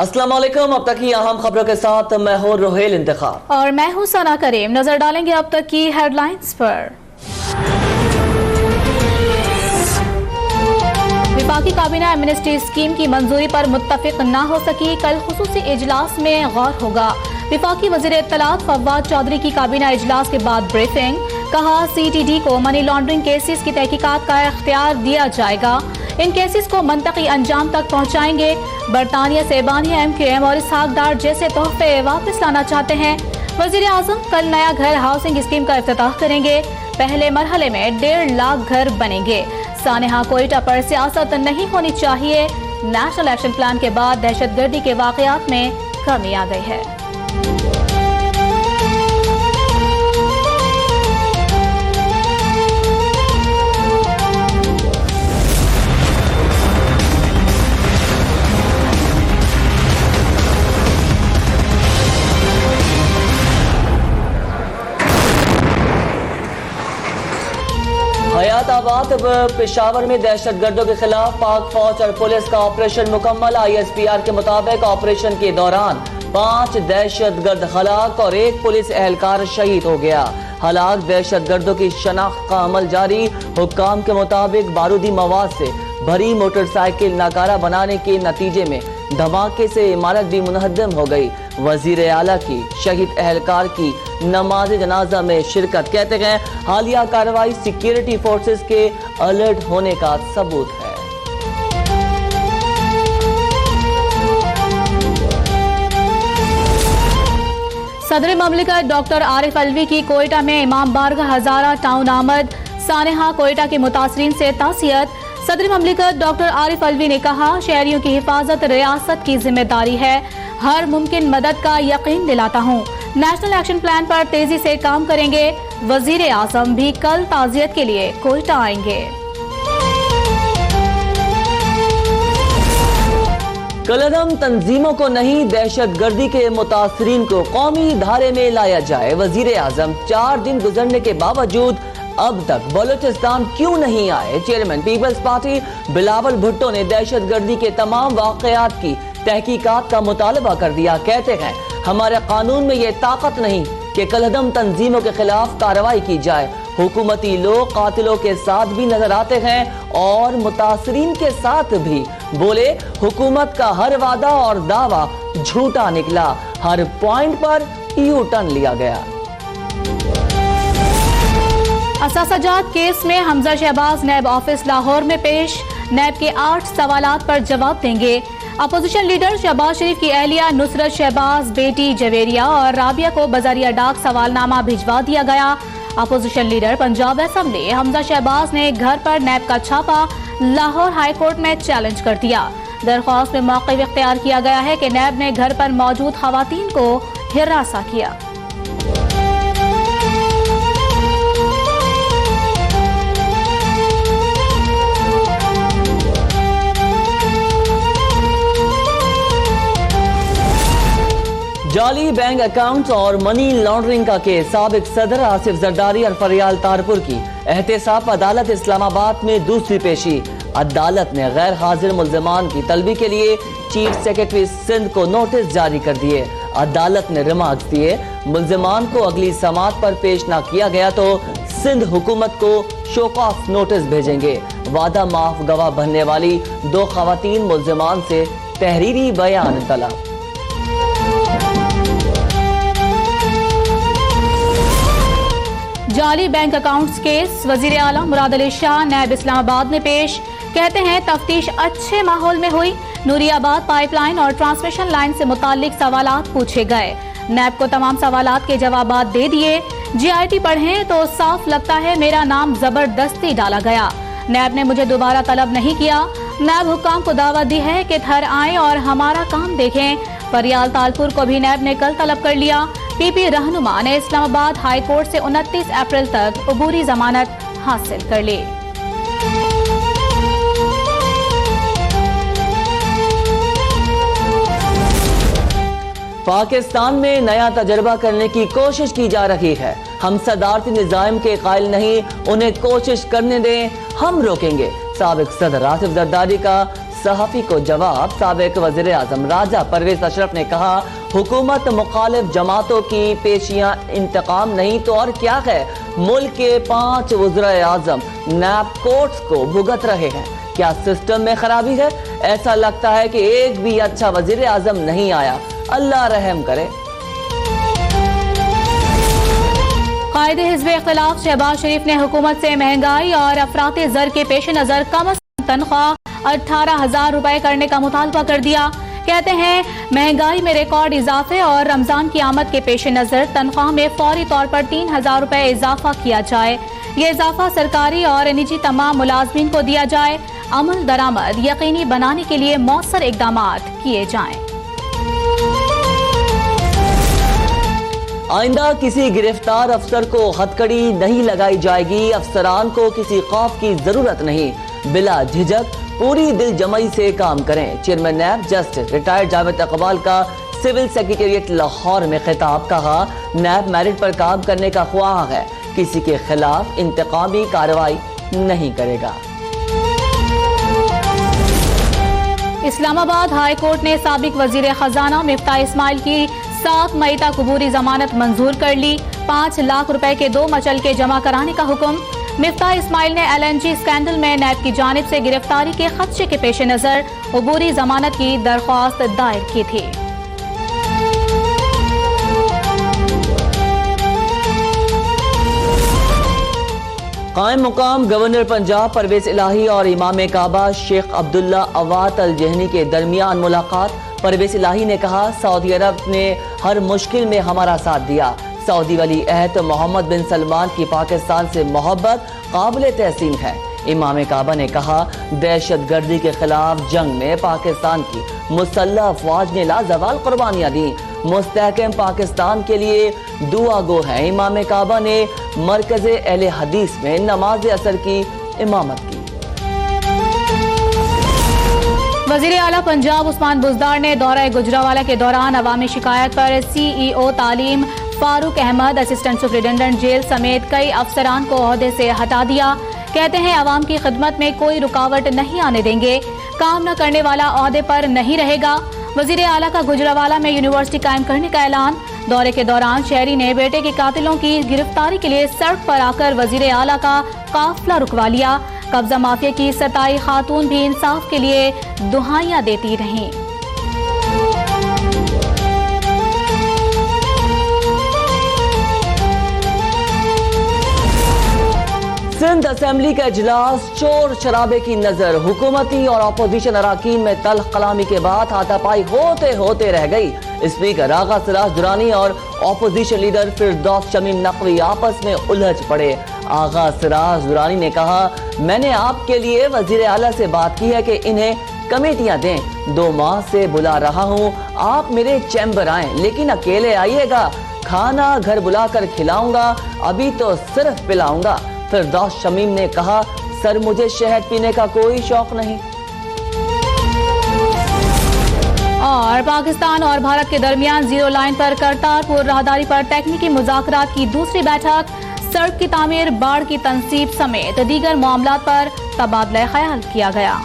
अस्सलाम वालेकुम। अब तक की अहम खबरों के साथ मैं हूं रोहेल इंतखाब और मैं हूं सना करीम। नजर डालेंगे अब तक की हेडलाइंस पर। विफाकी काबीना एमनेस्टी स्कीम की मंजूरी पर मुत्तफिक न हो सकी, कल खुसूसी इजलास में गौर होगा। विफाकी वजीर इत्तलात फवाद चौधरी की काबीना इजलास के बाद ब्रीफिंग, कहा CTD को मनी लॉन्ड्रिंग केसेस की तहकीकात का इख्तियार दिया जाएगा, इन केसेस को मंतकी अंजाम तक पहुंचाएंगे। बरतानिया से बानिया MQM और इसहाक डार जैसे तोहफे वापस लाना चाहते हैं। वजीर आजम कल नया घर हाउसिंग स्कीम का इफ्तिताह करेंगे। पहले मरहले में 1.5 लाख घर बनेंगे। सानेहा कोयटा पर सियासत नहीं होनी चाहिए, नेशनल एक्शन प्लान के बाद दहशतगर्दी के वाकयात में कमी आ गई है। हयाताबाद पेशावर में दहशतगर्दों के खिलाफ पाक फौज और पुलिस का ऑपरेशन मुकम्मल। ISPR के मुताबिक ऑपरेशन के दौरान 5 दहशतगर्द हलाक और 1 पुलिस एहलकार शहीद हो गया। हलाक दहशतगर्दों की शनाख्त का अमल जारी। हुक्काम के मुताबिक बारूदी मवाद से भरी मोटरसाइकिल नाकारा बनाने के नतीजे में धमाके से इमारत भी मुनहदम हो गई। वजीर आला की शहीद एहलकार की नमाज जनाजा में शिरकत। कहते हैं हालिया कार्रवाई सिक्योरिटी फोर्सेस के अलर्ट होने का सबूत है। सदर ममलिकत डॉक्टर आरिफ अलवी की कोयटा में इमाम बारगाह हजारा टाउन आमद। सानेहा कोयटा के मुतासरीन से तासियत। सदर ममलिकत डॉक्टर आरिफ अलवी ने कहा, शहरियों की हिफाजत रियासत की जिम्मेदारी है, हर मुमकिन मदद का यकीन दिलाता हूँ। नेशनल एक्शन प्लान पर तेजी से काम करेंगे। वजीर आजम भी कल ताजियत के लिए कोयटा आएंगे। कलअदम तंजीमों को नहीं, दहशतगर्दी के मुतासरीन को कौमी धारे में लाया जाए। वजीर आजम 4 दिन गुजरने के बावजूद अब तक बलूचिस्तान क्यों नहीं आए? Chairman Peoples Party Bilawal Bhutto ने दहशतगर्दी के तमाम वाकयात की तहकीकात का मुतालबा कर दिया। कहते हैं हमारे कानून में ये ताकत नहीं कि कलअदम तंजीमों के खिलाफ कार्रवाई की जाए। हुकूमती लोग कातिलों के साथ भी नजर आते हैं और मुतासरीन के साथ भी। बोले हुकूमत का हर वादा और दावा झूठा निकला, हर पॉइंट पर यू टर्न लिया गया। असासजात केस में हमजा शहबाज नैब ऑफिस लाहौर में पेश। नैब के 8 सवालात पर जवाब देंगे। अपोजिशन लीडर शहबाज शरीफ की अहलिया नुसरत शहबाज, बेटी जवेरिया और राबिया को बजरिया डाक सवालनामा भिजवा दिया गया। Opposition leader Punjab assembly Hamza Shahbaz ने घर पर नैब का छापा लाहौर हाई कोर्ट में चैलेंज कर दिया। दरख्वास्त में मौक़िफ़ इख्तियार किया गया है कि नैब ने घर पर मौजूद खवातीन को हिरासा किया। जाली बैंक अकाउंट्स और मनी लॉन्ड्रिंग का केस। साबिक सदर आसिफ जरदारी और फरियाल तारपुर की एहतिसाब अदालत इस्लामाबाद में दूसरी पेशी। अदालत ने गैर हाजिर मुल्जिमान की तलबी के लिए चीफ सेक्रेटरी सिंध को नोटिस जारी कर दिए। अदालत ने रिमार्क्स दिए, मुल्जिमान को अगली समात पर पेश न किया गया तो सिंध हुकूमत को शोकॉफ नोटिस भेजेंगे। वादा माफ गवाह बनने वाली 2 खवातीन मुल्जिमान से तहरीरी बयान तलब। जाली बैंक अकाउंट्स केस। वजीर आला मुराद अली शाह नैब इस्लामाबाद में पेश। कहते हैं तफ्तीश अच्छे माहौल में हुई। नूरियाबाद पाइपलाइन और ट्रांसमिशन लाइन से मुताल्लिक सवालात पूछे गए। नैब को तमाम सवालात के जवाबात दे दिए। GIT पढ़ें तो साफ लगता है मेरा नाम जबरदस्ती डाला गया। नैब ने मुझे दोबारा तलब नहीं किया। नैब हुक्काम को दावत दी है कि घर आएं और हमारा काम देखें। फरियाल तालपुर को भी नैब ने कल तलब कर लिया। PP रहनुमा ने इस्लामाबाद हाई कोर्ट से 29 अप्रैल तक अबूरी जमानत हासिल कर ली। पाकिस्तान में नया तजर्बा करने की कोशिश की जा रही है। हम सदारती निज़ाम के कायल नहीं, उन्हें कोशिश करने दें, हम रोकेंगे। साबिक सदर आसिफ जरदारी का सहाफी को जवाब साबिक वज़ीर आज़म राजा परवेज अशरफ ने कहा, हुकूमत मुखालिफ जमातों की पेशियां इंतकाम नहीं तो और क्या है। मुल्क के 5 वज़ीर आज़म नैब कोर्ट्स को भुगत रहे हैं। क्या सिस्टम में खराबी है? ऐसा लगता है कि एक भी अच्छा वज़ीर आज़म नहीं आया। अल्लाह रहम करे। कायदे हिज़्ब इख्तिलाफ शहबाज शरीफ ने हुकूमत से महंगाई और अफराते ज़र के पेश नज़र कम अज़ कम तनख्वाह 18,000 रुपए करने का मुतालबा कर दिया। कहते हैं महंगाई में रिकॉर्ड इजाफे और रमजान की आमद के पेश नज़र तनख्वाह में फौरी तौर पर 3,000 रुपए इजाफा किया जाए। ये इजाफा सरकारी और निजी तमाम मुलाजमीन को दिया जाए। अमल दरामद यकीनी बनाने के लिए मौसर इक़दामात किए जाएं। आइंदा किसी गिरफ्तार अफसर को हथकड़ी नहीं लगाई जाएगी। अफसरान को किसी खौफ की जरूरत नहीं, बिला झिझक पूरी दिल जमई से काम करें। Chairman NAB justice retired Javed Iqbal का सिविल सेक्रेटेरिएट लाहौर में खिताब। कहा, नैब मेरिट पर काम करने का ख्वाह है, किसी के खिलाफ इंतकामी कार्रवाई नहीं करेगा। इस्लामाबाद हाई कोर्ट ने साबिक वजीर खजाना मिफ्ता इस्माइल की 7 मई तक अबूरी जमानत मंजूर कर ली। 5 लाख रुपए के 2 मचलके जमा कराने का हुक्म। मिफ्ता इस्माइल ने LNG स्कैंडल में नैब की जानिब से गिरफ्तारी के खदशे के पेश नजर अबूरी जमानत की दरख्वास्त दायर की थी। कायम मुकाम गवर्नर पंजाब परवेज इलाही और इमाम काबा शेख अब्दुल्ला अवात अल जहनी के दरमियान मुलाकात। परवेज इलाही ने कहा, सऊदी अरब ने हर मुश्किल में हमारा साथ दिया। सऊदी वली अहद मोहम्मद बिन सलमान की पाकिस्तान से मोहब्बत काबिल तहसीन है। इमाम काबा ने कहा, दहशत गर्दी के खिलाफ जंग में पाकिस्तान की मुसल्लह अफवाज ने लाजवाल कुर्बानियां दी। मुस्तहकम पाकिस्तान के लिए दुआ गो है। इमाम काबा ने मरकज़ अहले हदीस में नमाज असर की इमामत की। वज़ीर आला पंजाब उस्मान बुज़दार ने दौरा गुजरावाला के दौरान अवामी शिकायत पर CEO तालीम Farooq Ahmad, assistant superintendent jail समेत कई अफसरान को ओहदे से हटा दिया। कहते हैं अवाम की खिदमत में कोई रुकावट नहीं आने देंगे, काम न करने वाला ओहदे पर नहीं रहेगा। वज़ीर आला का गुजरावाला में यूनिवर्सिटी कायम करने का ऐलान। दौरे के दौरान शहरी ने बेटे के कातिलों की गिरफ्तारी के लिए सड़क पर आकर वज़ीर आला का काफिला रुकवा लिया। कब्जा माफिया की 27 खातून भी इंसाफ के लिए दुहाइयां देती रहीं। सिंध असेंबली का इजलास चोर शराबे की नजर। हुकूमती और अपोजिशन अराकीन में तल्ख कलामी के बाद हाथापाई होते होते रह गई। स्पीकर आगा सिराज दुरानी और अपोजिशन लीडर फिरदौस शमीम नकवी आपस में उलझ पड़े। आगा सिराज दुरानी ने कहा, मैंने आपके लिए वजीर आला से बात की है कि इन्हें कमेटियां दें। 2 माह से बुला रहा हूं, आप मेरे चैम्बर आएं, लेकिन अकेले आइएगा। खाना घर बुलाकर खिलाऊंगा, अभी तो सिर्फ पिलाऊंगा। फिरदौस शमीम ने कहा, सर मुझे शहद पीने का कोई शौक नहीं। और पाकिस्तान और भारत के दरमियान जीरो लाइन पर करतारपुर राहदारी पर टेक्निकी मुज़ाकरात की दूसरी बैठक। सड़क की तामीर, बाढ़ की तंसीब समेत दीगर मामलात पर तबादला ख्याल किया गया।